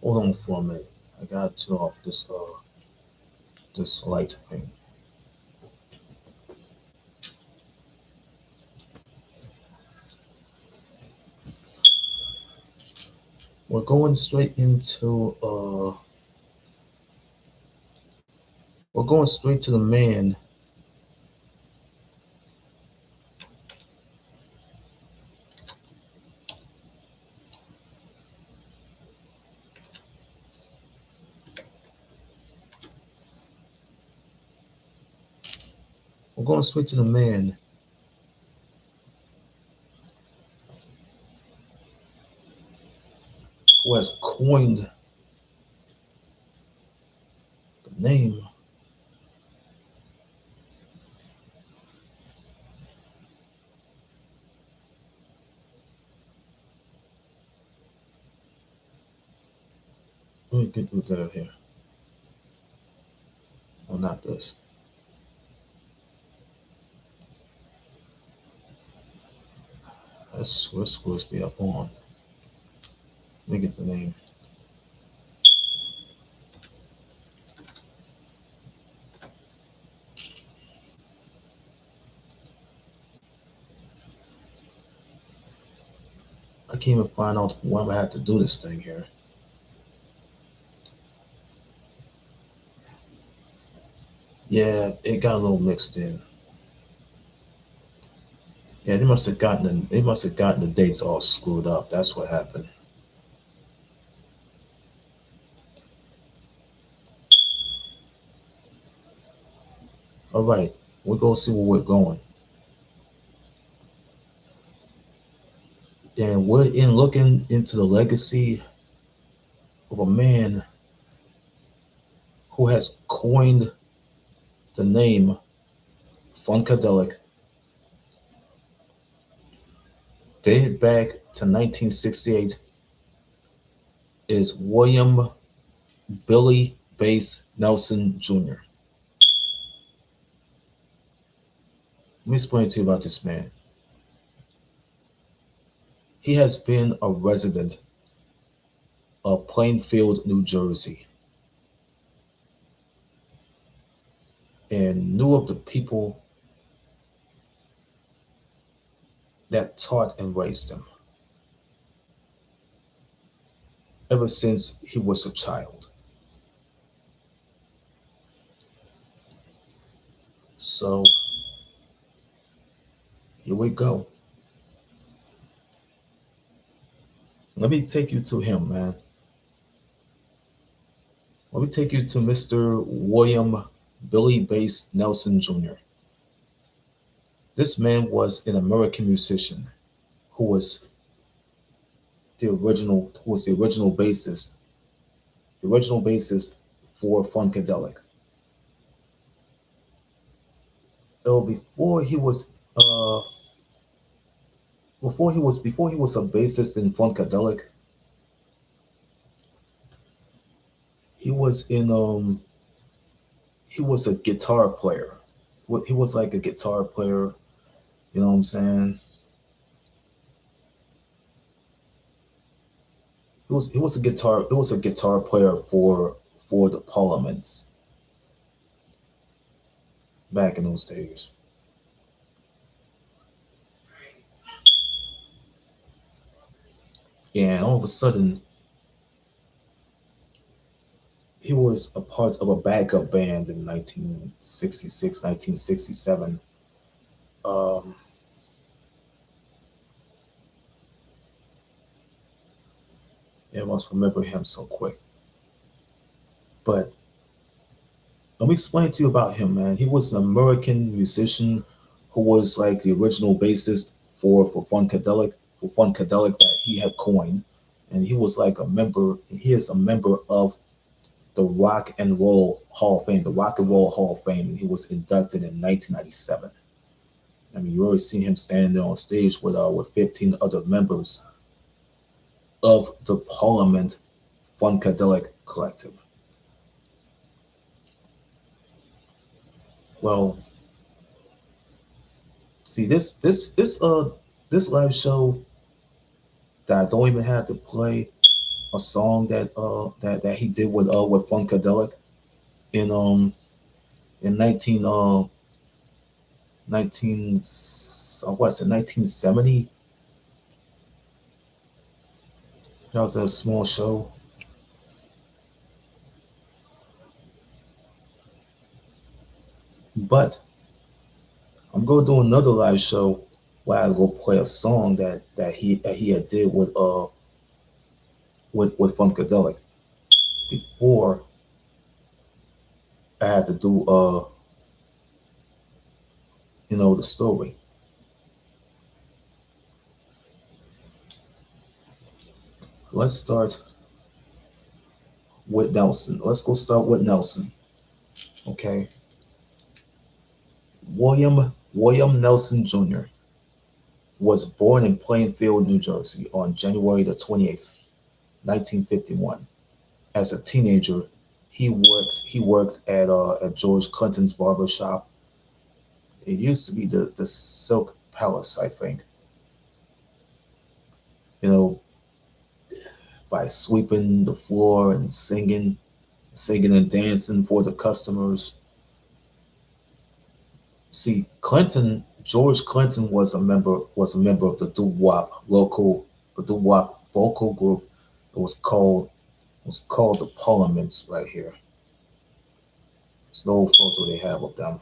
Hold on for a minute. I gotta turn off this light thing. We're going straight into we're going straight to the man. We're going straight to the man who has coined the name. Let me get through there here. Oh, not this. We're supposed to be up on. Let me get the name. I can't even find out when I have to do this thing here. Yeah, it got a little mixed in. Yeah, they must have gotten the dates all screwed up. That's what happened. All right, we're gonna see where we're going. And we're in looking into the legacy of a man who has coined the name Funkadelic, dated back to 1968, is William Billy Bass Nelson Jr. Let me explain to you about this man. He has been a resident of Plainfield, New Jersey, and knew of the people that taught and raised him ever since he was a child. So here we go. Let me take you to him, man. Let me take you to Mr. William Billy Bass Nelson Jr. This man was an American musician who was the original bassist for Funkadelic. Oh, before he was a bassist in Funkadelic, he was in he was a guitar player. He was like a guitar player, you know what I'm saying? He was a guitar player for the Parliaments back in those days. And all of a sudden he was a part of a backup band in 1966, 1967. Um, I must remember him so quick. But let me explain to you about him, man. He was an American musician who was like the original bassist for Funkadelic that he had coined, and he was like a member. He is a member of the Rock and Roll Hall of Fame, the Rock and Roll Hall of Fame, and he was inducted in 1997. I mean, you already seen him standing there on stage with 15 other members of the Parliament Funkadelic Collective. Well, see this live show that I don't even have to play. a song that he did with Funkadelic in in 19 what's it 1970. That was a small show. But I'm gonna do another live show where I go play a song that he had did with Funkadelic before I had to do the story. Let's start with Nelson. Let's go start with Nelson. Okay. William Nelson Jr. was born in Plainfield, New Jersey on January the 28th, 1951. As a teenager, he worked at George Clinton's barber shop. It used to be the Silk Palace, I think. You know, by sweeping the floor and singing and dancing for the customers. See, George Clinton was a member of the doo wop vocal group. It was called the Parliaments right here. It's the old photo they have of them.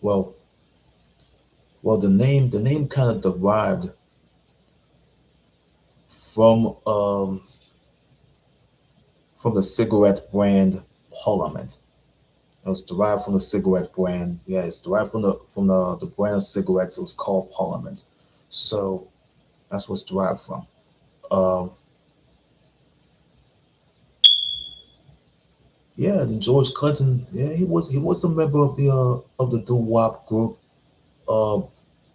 Well, the name kind of derived from from the cigarette brand Parliament. It was derived from the cigarette brand. Yeah, it's derived from the brand of cigarettes. It was called Parliament. So that's what's derived from. Um, yeah, and George Clinton. Yeah, he was a member of the doo wop group, uh,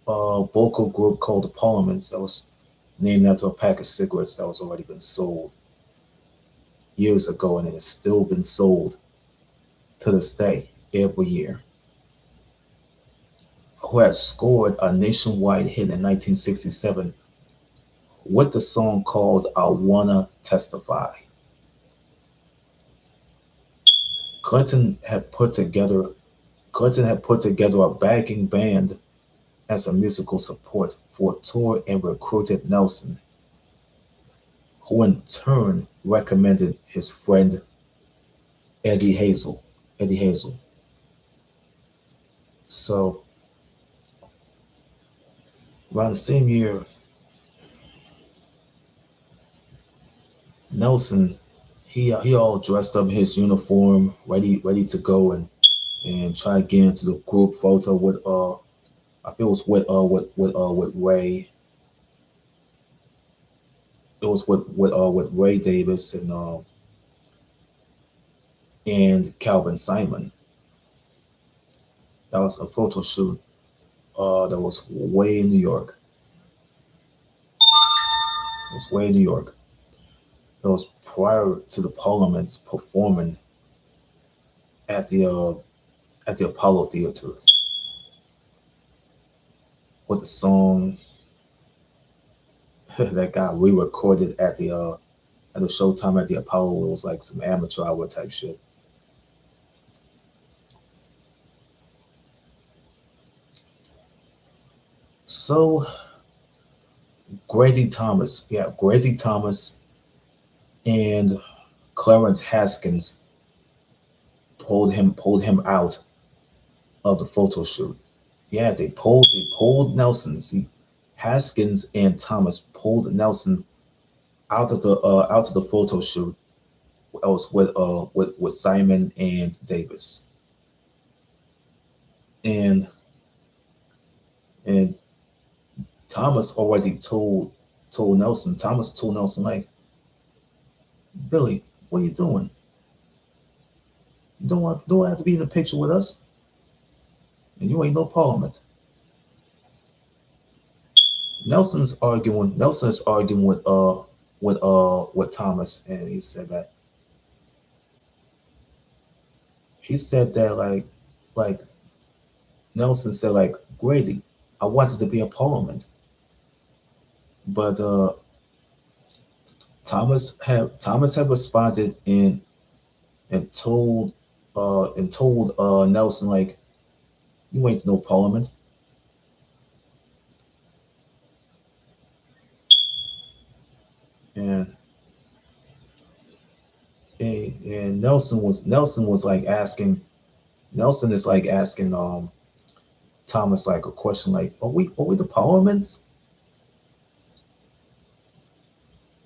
vocal group called the Parliaments. That was named after a pack of cigarettes that was already been sold years ago, and it has still been sold to this day every year. Who had scored a nationwide hit in 1967 with the song called "I Wanna Testify." Clinton had put together Clinton had put together a backing band as a musical support for a tour and recruited Nelson, who in turn recommended his friend Eddie Hazel. Eddie Hazel. So around the same year, Nelson he all dressed up in his uniform, ready to go and try to get into the group photo with I feel it was with Ray. It was with Ray Davis and Calvin Simon. That was a photo shoot that was way in New York. It was way in New York. It was prior to the Parliaments performing at the Apollo Theater with the song that got re-recorded at the Showtime at the Apollo. It was like some amateur hour type shit. So Grady Thomas, yeah, Grady Thomas and Clarence Haskins pulled him out of the photo shoot. Yeah, they pulled Nelson. See, Haskins and Thomas pulled Nelson out of the photo shoot. I was with Simon and Davis, and and Thomas already told Nelson. Thomas told Nelson like, Billy, what are you doing? You don't have to be in the picture with us, and you ain't no Parliament. Nelson is arguing with Thomas, and he said that like Nelson said like Grady. I wanted to be a parliament, but Thomas had responded and told Nelson like, you ain't no parliament. And and Nelson was like asking Nelson is like asking Thomas like a question like, are we the parliaments?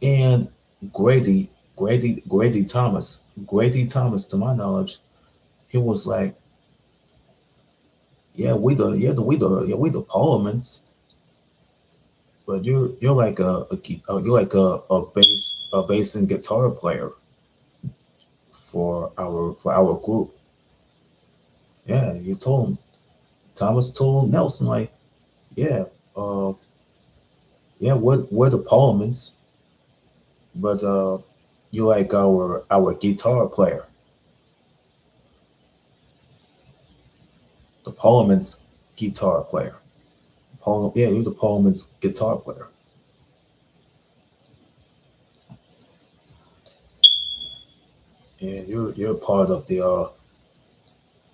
And Grady Grady Thomas, to my knowledge, he was like, yeah, we the parliaments, but you're like you're like a bass and guitar player for our group. Yeah, you told him. Thomas told Nelson like, yeah, uh, yeah, we're the parliaments, but you like our guitar player, the parliament's guitar player. Yeah, you're the parliament's guitar player, and you're part of the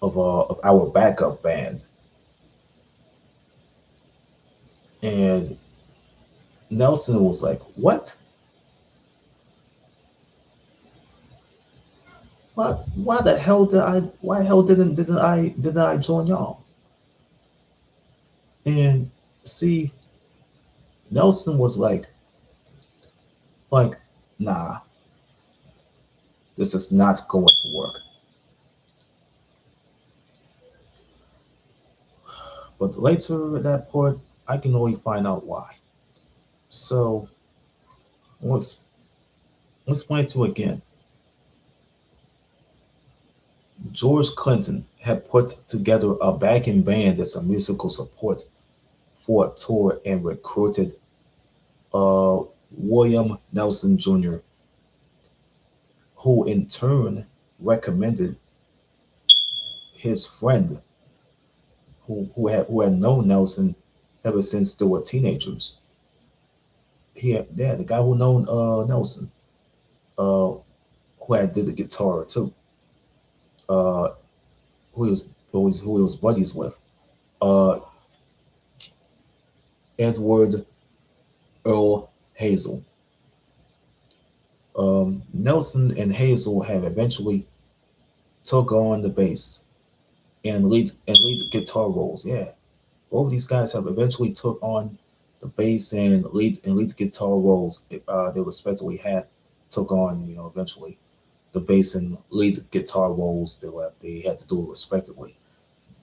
of our backup band. And Nelson was like, what? Why the hell did I? Why the hell didn't I join y'all? And see, Nelson was like, nah, this is not going to work. But later at that point, I can only find out why. So let's explain to you again. George Clinton had put together a backing band as a musical support for a tour and recruited uh, William Nelson Jr., who in turn recommended his friend who had known Nelson ever since they were teenagers. The guy who known Nelson, uh, who had did the guitar too, uh, who he was buddies with, uh, Edward Earl Hazel. Nelson and Hazel have eventually took on the bass and lead guitar roles. Yeah, both of these guys have eventually took on the bass and lead guitar roles. They respectively had took on, eventually the bass and lead guitar roles they had to do respectively.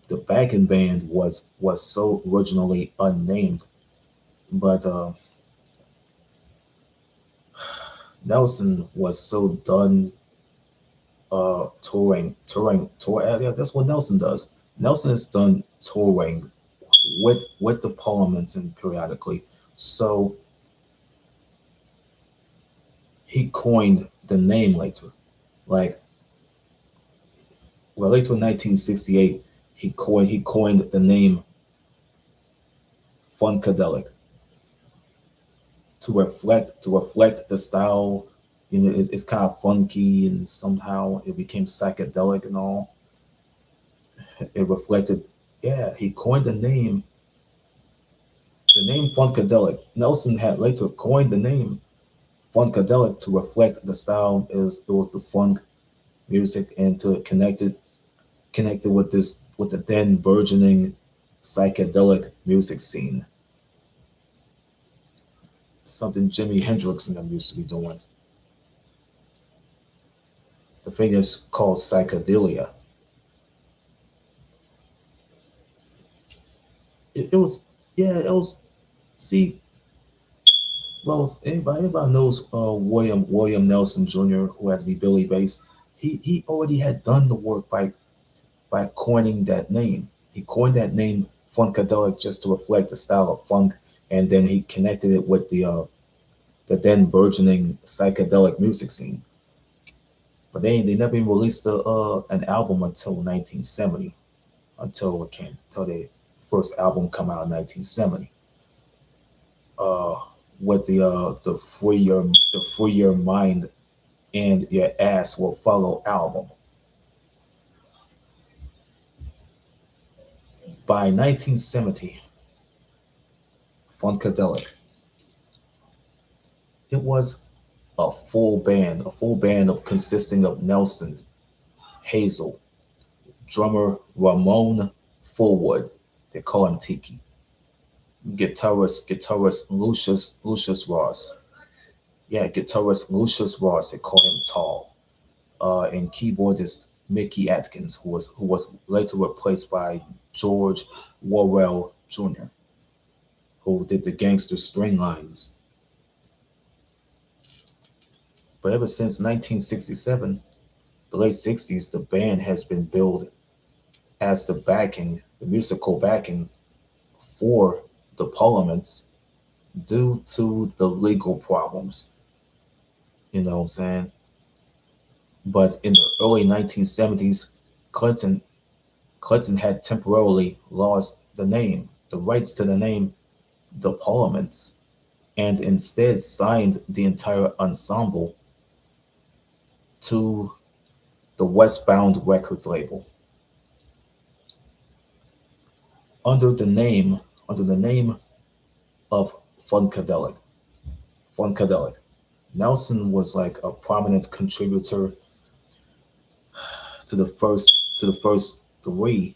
The backing band was so originally unnamed, but Nelson was so done touring. Yeah, that's what Nelson does. Nelson is done touring with the parliaments and periodically. So he coined the name later. Like, well, later in 1968, he coined the name Funkadelic to reflect the style. It's kind of funky, and somehow it became psychedelic and all. It reflected. Yeah, he coined the name Funkadelic. Nelson had later coined the name Funkadelic to reflect the style, as it was the funk music, and to connect it with the then burgeoning psychedelic music scene. Something Jimi Hendrix and them used to be doing. The thing is called psychedelia. It was, yeah, it was. See, well, everybody knows William Nelson Jr., who had to be Billy Bass. He already had done the work by coining that name. He coined that name Funkadelic just to reflect the style of funk, and then he connected it with the then burgeoning psychedelic music scene. But they never even released an album until 1970, until they first album come out in 1970. Uh, with the Free Your Mind and Your Ass Will Follow album. By 1970, Funkadelic. It was a full band of consisting of Nelson, Hazel, drummer Ramon Fullwood, they call him Tiki, guitarist Lucius Ross, yeah, guitarist Lucius Ross, they call him Tall, and keyboardist Mickey Atkins, who was later replaced by George Worrell Jr., who did the gangster string lines. But ever since 1967, the late 60s, the band has been billed as the musical backing for the Parliaments due to the legal problems. You know what I'm saying? But in the early 1970s, Clinton Clinton had temporarily lost the rights to the name the Parliaments, and instead signed the entire ensemble to the Westbound Records label under the name under the name of Funkadelic. Funkadelic. Nelson was like a prominent contributor to the first three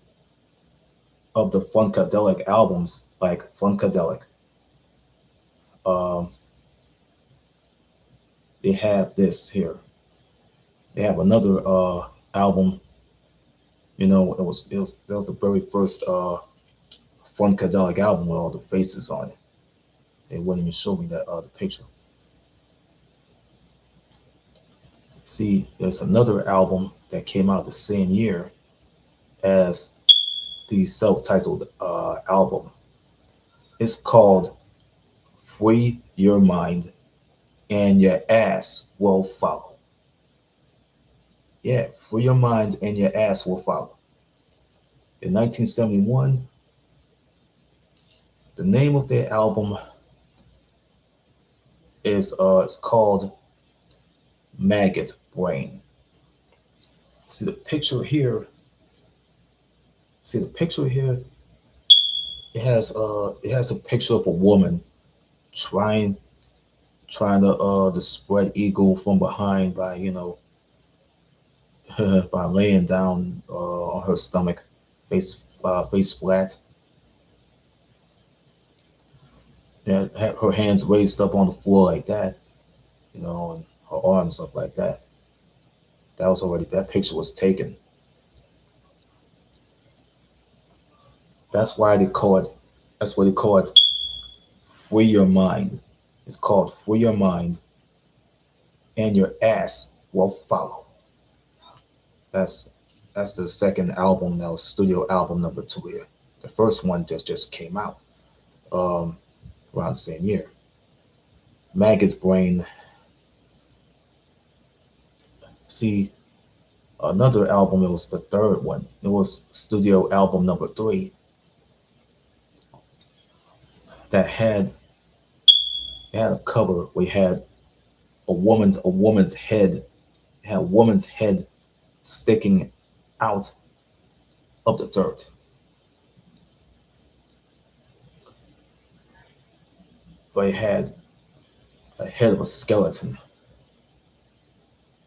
of the Funkadelic albums, like Funkadelic. Um, they have this here. They have another album. You know, that was the very first Funkadelic album with all the faces on it. They wouldn't even show me that the picture. See, there's another album that came out the same year as the self-titled album. It's called "Free Your Mind and Your Ass Will Follow." Yeah, "Free Your Mind and Your Ass Will Follow." In 1971, the name of their album is it's called "Maggot Brain." See the picture here. See the picture here. It has a picture of a woman trying to spread eagle from behind by by laying down on her stomach, face flat. Yeah, her hands raised up on the floor like that, and her arms up like that. That picture was taken. That's why they call it. That's what they call it. Free your mind. It's called "Free Your Mind and Your Ass Will Follow." That's that's the second album now, studio album number two here. The first one just came out um, around the same year. Maggot's Brain. See, another album. It was the third one. It was studio album number three that had a cover where you had a woman's head. It had a woman's head sticking out of the dirt. But it had a head of a skeleton.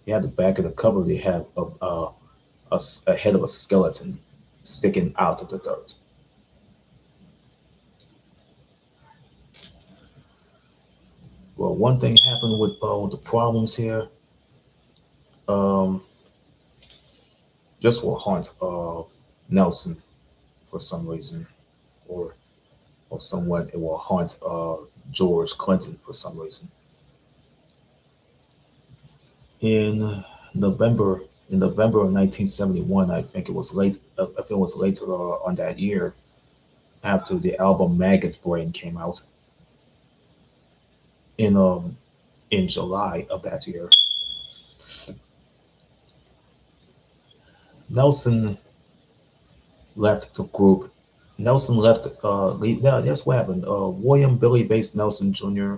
You had the back of the cover. They had a head of a skeleton sticking out of the dirt. Well, one thing happened with the problems here. Um, just will haunt Nelson for some reason, or somewhat it will haunt George Clinton for some reason. In November in November of 1971, I think it was late. I think it was later on that year, after the album Maggot's Brain came out in July of that year. Nelson left the group Nelson left. That's what happened. William Billy Bates Nelson Jr.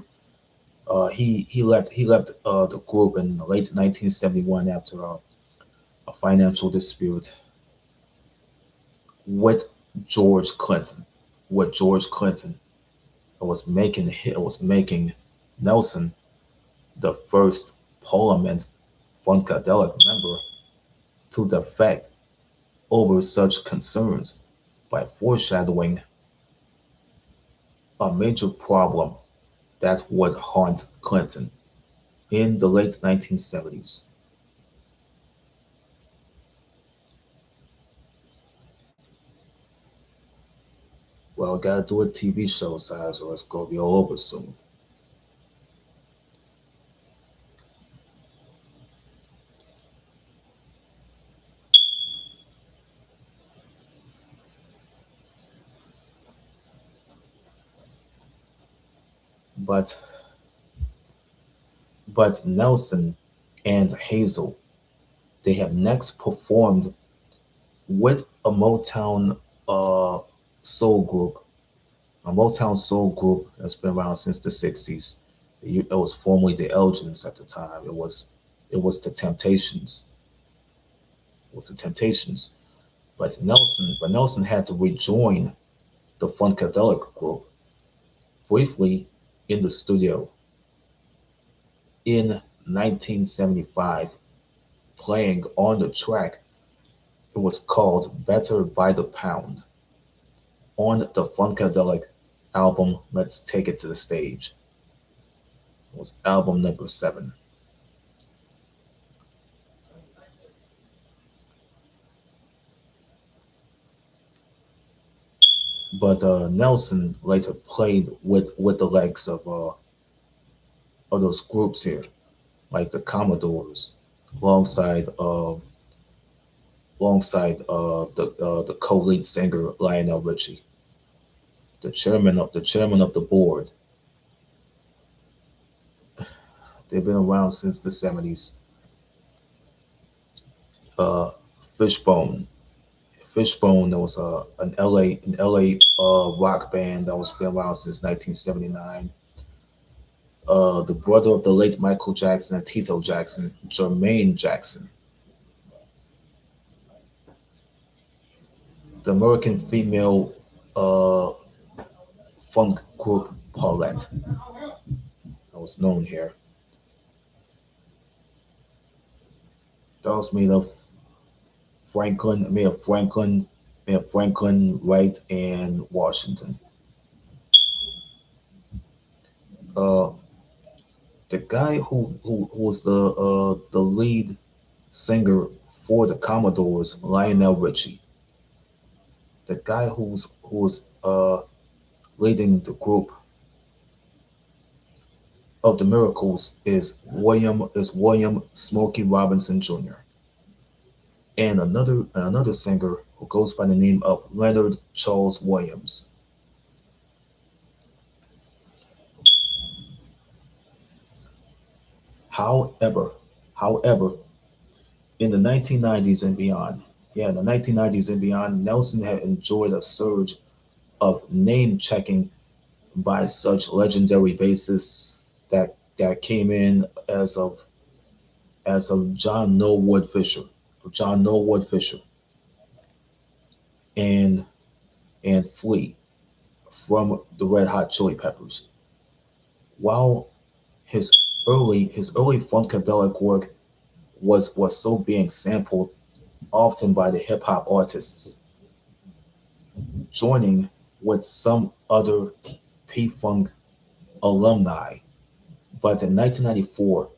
He left the group in the late 1971 after a financial dispute with George Clinton. With George Clinton, it was making Nelson the first Parliament Funkadelic member to defect over such concerns by foreshadowing a major problem that would haunt Clinton in the late 1970s. Well, I gotta do a TV show size, so it's gonna be all over soon. But Nelson and Hazel, they have next performed with a uh, soul group, a Motown soul group that's been around since the '60s. It was formerly the Elgins at the time. It was the Temptations. It was the Temptations. But Nelson had to rejoin the Funkadelic group briefly in the studio in 1975, playing on the track. It was called Better by the Pound on the Funkadelic album Let's Take It to the Stage. It was album number 7. But Nelson later played with the likes of those groups here, like the Commodores, alongside the co-lead singer Lionel Richie, the chairman of the board. They've been around since the '70s. Uh, Fishbone, Fishbone. That was an LA rock band that was been around since 1979. The brother of the late Michael Jackson and Tito Jackson, Jermaine Jackson. The American female uh, funk group Paulette that was known here. That was made of Franklin, Wright, and Washington. Uh, the guy who was the lead singer for the Commodores, Lionel Richie. The guy who was leading the group of the Miracles is William Smokey Robinson Jr. and another singer who goes by the name of Leonard Charles Williams. However, however, in the 1990s and beyond, yeah, in the 1990s and beyond, Nelson had enjoyed a surge of name checking by such legendary bassists that came in as of John Norwood Fisher, and Flea from the Red Hot Chili Peppers. While his his early funkadelic work was so being sampled often by the hip hop artists, joining with some other P Funk alumni. But in 1994,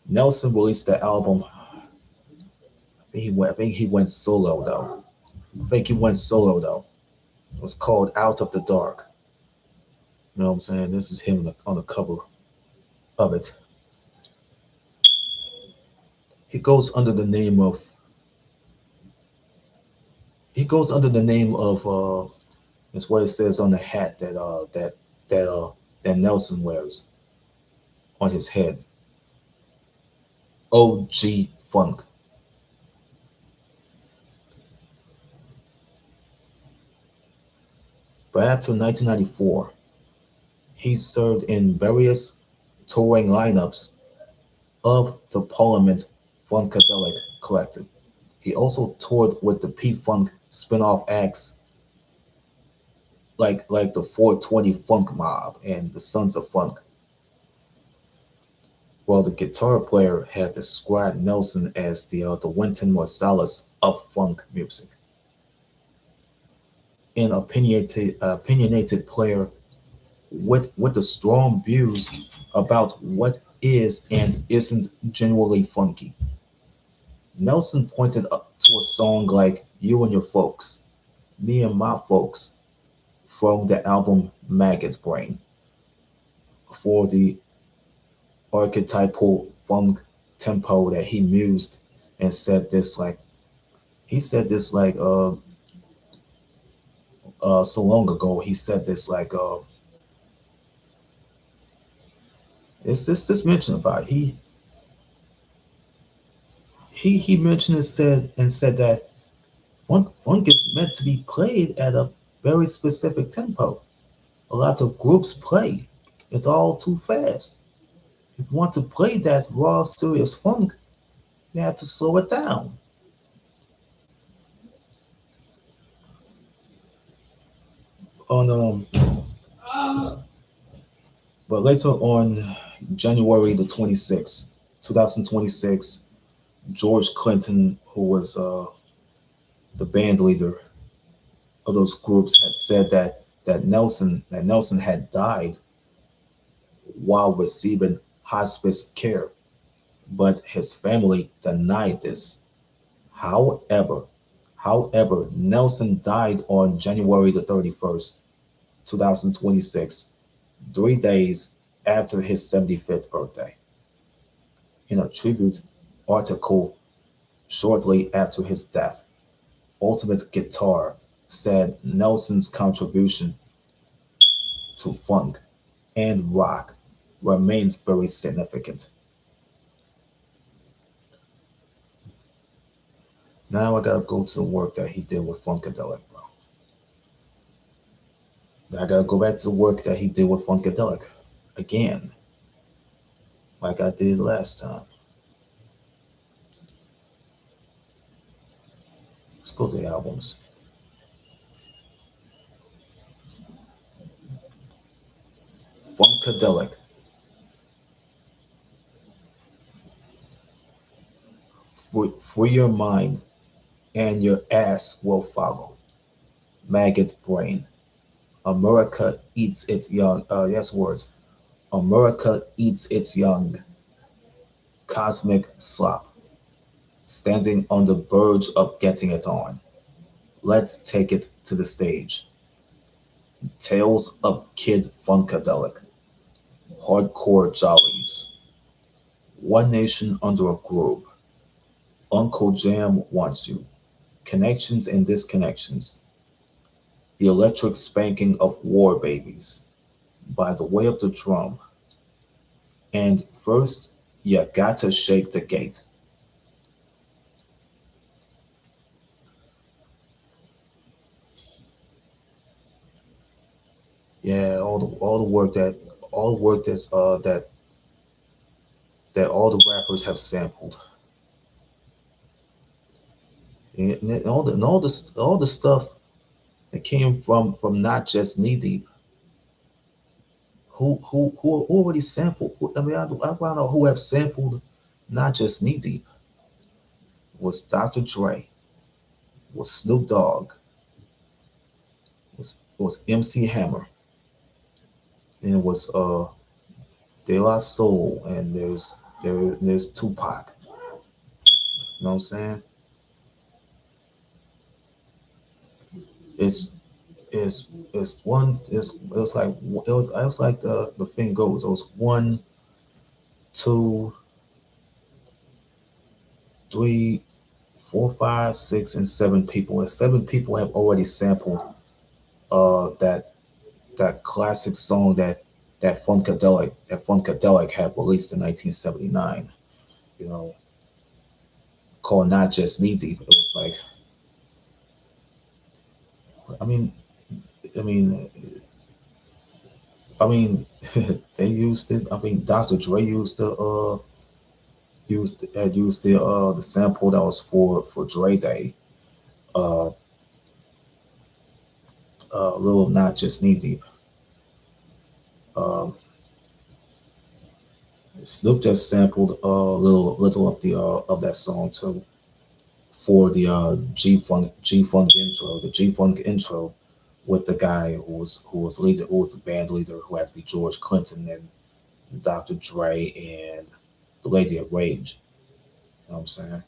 Nelson released the album. I think he went solo though. I think he went solo though. It was called Out of the Dark. You know what I'm saying? This is him on the cover of it. He goes under the name of he goes under the name of it's what it says on the hat that Nelson wears on his head. OG Funk. But after 1994, he served in various touring lineups of the Parliament Funkadelic Collective. He also toured with the P-Funk spin-off acts like the 420 Funk Mob and the Sons of Funk, while the guitar player had described Nelson as the Wynton Marsalis of funk music, an opinionated player with the strong views about what is and isn't genuinely funky. Nelson pointed to a song like You and Your Folks, Me and My Folks from the album Maggot's Brain for the archetypal funk tempo that he mused and said this like he said this so long ago. He said this it's this mention about it. He mentioned it said that funk is meant to be played at a very specific tempo. A lot of groups play. It's all too fast. If you want to play that raw, serious funk, you have to slow it down. On But later on January the 26th, 2026, George Clinton, who was the band leader of those groups, had said that Nelson had died while receiving hospice care, but his family denied this. However, Nelson died on January the 31st, 2026, 3 days after his 75th birthday. In a tribute article shortly after his death, Ultimate Guitar said Nelson's contribution to funk and rock remains very significant. Now I gotta go to the work that he did with Funkadelic, bro. I gotta go back to the work that he did with Funkadelic again, like I did last time. Let's go to the albums. Funkadelic, free your mind and your ass will follow. Maggot's brain. America eats its young. Yes, words. America eats its young. Cosmic slop. Standing on the verge of getting it on. Let's take it to the stage. Tales of Kid Funkadelic. Hardcore Jollies. One Nation Under a Groove. Uncle Jam Wants You. Connections and Disconnections. The Electric Spanking of War Babies. By the Way of the Drum. And first, you gotta shake the gate. Yeah, all the work that all the rappers have sampled, and all the stuff that came from not just Knee Deep. Who already sampled? I mean, I don't know who have sampled not just Knee Deep. Was Dr. Dre, was Snoop Dogg, was MC Hammer, and it was De La Soul, and there's Tupac. You know what I'm saying? It's it's it's like it was like the thing goes. It was one, two, three, four, five, six, and seven people. And seven people have already sampled that classic song that Funkadelic had released in 1979. You know, called Not Just Knee Deep. It was like, I mean, I mean, I mean, they used it. I mean, Dr. Dre used the sample that was for Dre Day. Uh, Little Not Just Knee Deep. Um, Snoop just sampled a little of the of that song too for the G Funk intro, the G Funk intro with the guy who was the band leader who had to be George Clinton and Dr. Dre and the Lady of Rage. You know what I'm saying?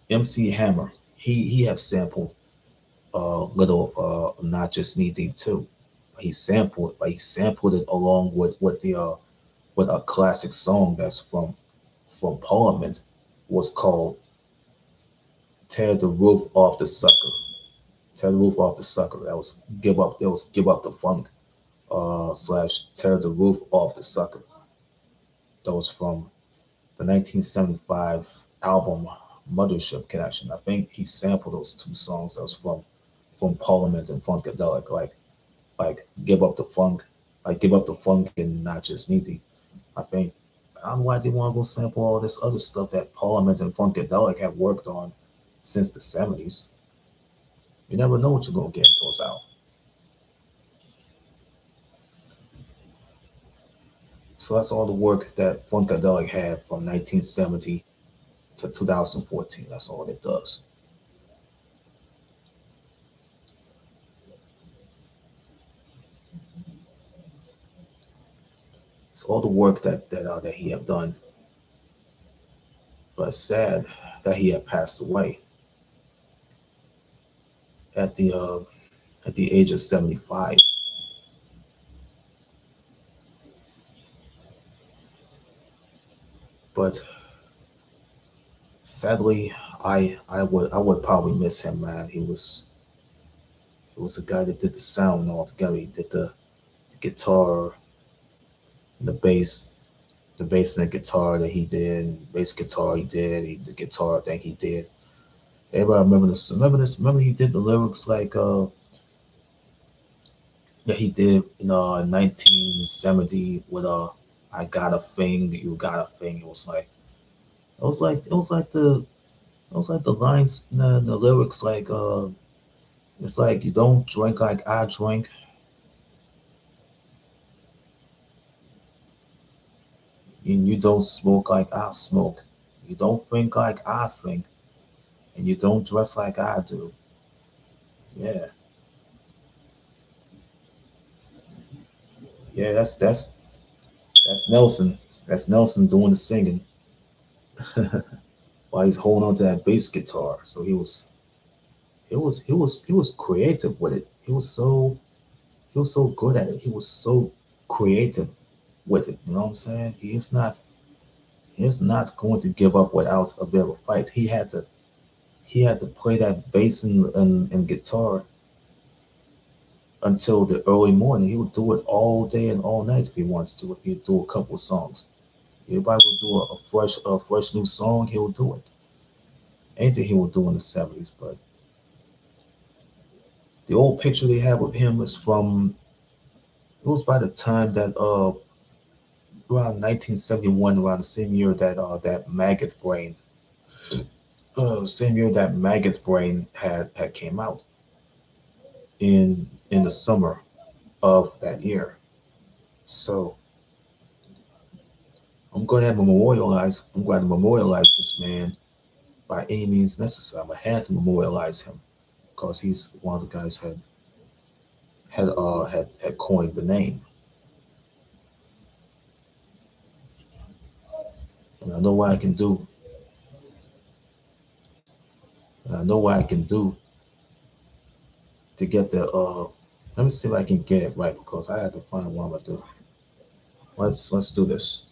MC Hammer, he have sampled a little of Not Just Knee Deep too. He sampled it along with a classic song that's from Parliament was called "Tear the Roof Off the Sucker." Tear the roof off the sucker. That was give up the funk. Slash tear the roof off the sucker. That was from the 1975 album Mothership Connection. I think he sampled those two songs. That was from Parliament and Funkadelic. Like give up the funk, like give up the funk and not just needy. I think I don't know why they want to go sample all this other stuff that Parliament and Funkadelic have worked on since the 70s. You never know what you're gonna get until it's out. So that's all the work that Funkadelic had from 1970 to 2014. That's all it does. It's all the work that he have done. But it's sad that he had passed away at the age of 75. But sadly, I would probably miss him, man. He was a guy that did the sound all together. He did the guitar, the bass, the bass and the guitar that he did, bass guitar he did, the guitar thing he did. Everybody remember this? Remember this? Remember he did the lyrics like that he did in 1970 with "I got a thing, you got a thing." It was like it was like the lines, the lyrics like it's like you don't drink like I drink, and you don't smoke like I smoke, you don't think like I think, and you don't dress like I do. Yeah, yeah, that's Nelson. That's Nelson doing the singing while he's holding on to that bass guitar. So he was creative with it. He was so good at it. He was so creative with it. You know what I'm saying? He is not going to give up without a bit of a fight. He had to play that bass and guitar until the early morning. He would do it all day and all night if he wants to. If he do a couple of songs, everybody will do a fresh new song. He will do it. Anything he would do in the 70s. But the old picture they have of him is from it was by the time that around 1971, around the same year that same year that Maggot's Brain had came out in the summer of that year. So I'm going to memorialize this man by any means necessary. I'm gonna have to memorialize him because he's one of the guys had coined the name, and I know what I can do, and I know what I can do to get the. Let me see if I can get it right because I had to find what I'm gonna do. Let's do this.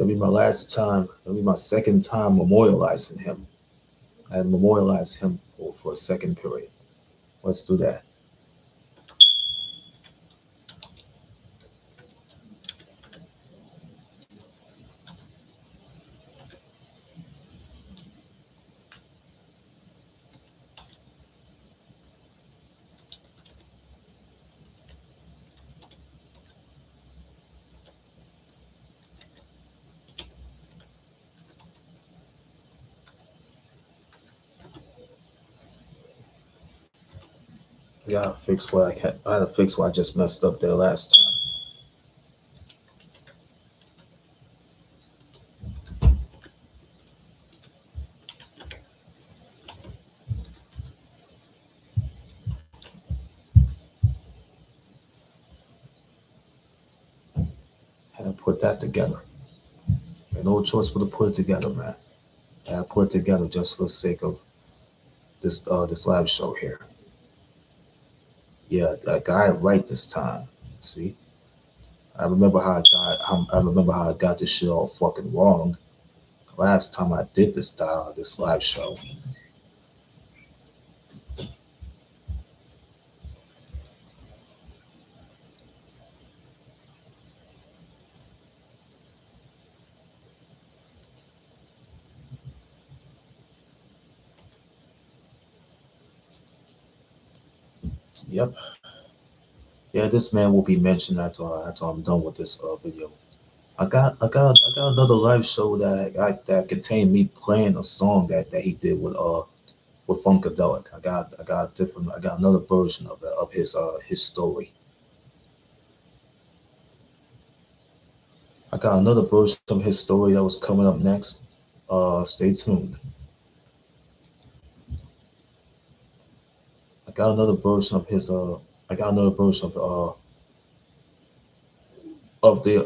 It'll be my last time. It'll be my second time memorializing him. I memorialized him for a second period. Let's do that. I gotta fix what I had. I had to fix what I just messed up there last time. I had to put that together. Had no choice but to put it together, man. I had to put it together just for the sake of this live show here. Yeah, I got it right this time. See, I remember how I got this shit all fucking wrong last time I did this live show. Yep. Yeah, this man will be mentioned after I'm done with this video. I got another live show that contained me playing a song that he did with Funkadelic. I got another version of his story. I got another version of his story that was coming up next. Stay tuned. I got another version of his I got another version of the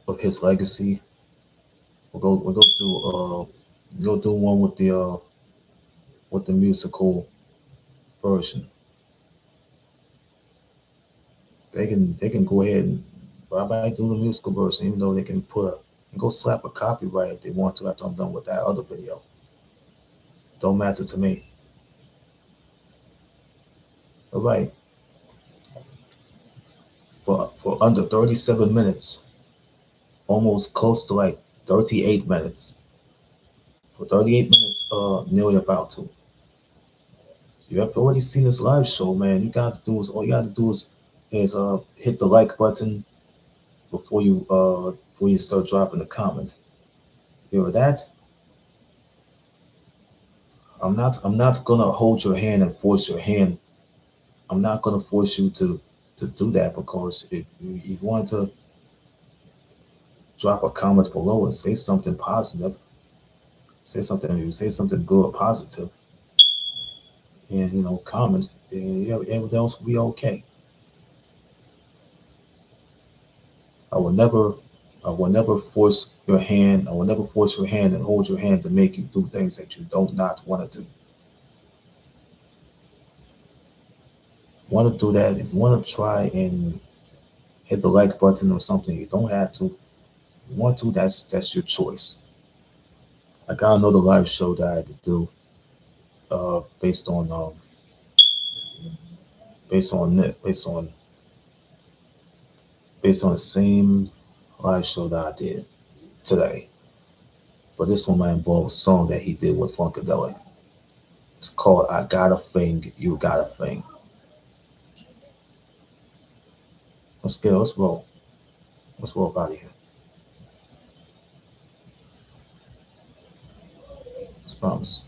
of his legacy. We'll do one with the musical version. They can go ahead and I might do the musical version, even though they can go slap a copyright if they want to after I'm done with that other video. Don't matter to me. All right, for under 37 minutes, almost close to like 38 minutes. For 38 minutes, nearly about to. You have already seen this live show, man. All you gotta do is hit the like button before you start dropping a comment. You know that? I'm not gonna hold your hand and force your hand. I'm not gonna force you to do that because if you want to drop a comment below and say something positive, say something good or positive, and comment, and everything else will be okay. I will never I will never force your hand. I will never force your hand and hold your hand to make you do things that you don't not want to do. Want to do that? If you want to try and hit the like button or something, you don't have to. If you want to? That's your choice. I got another live show that I had to do, based on based on the same live show that I did today. But this one might involve a song that he did with Funkadelic. It's called "I Got a Thing, You Got a Thing." Let's roll. Let's roll out of here. Let's promise.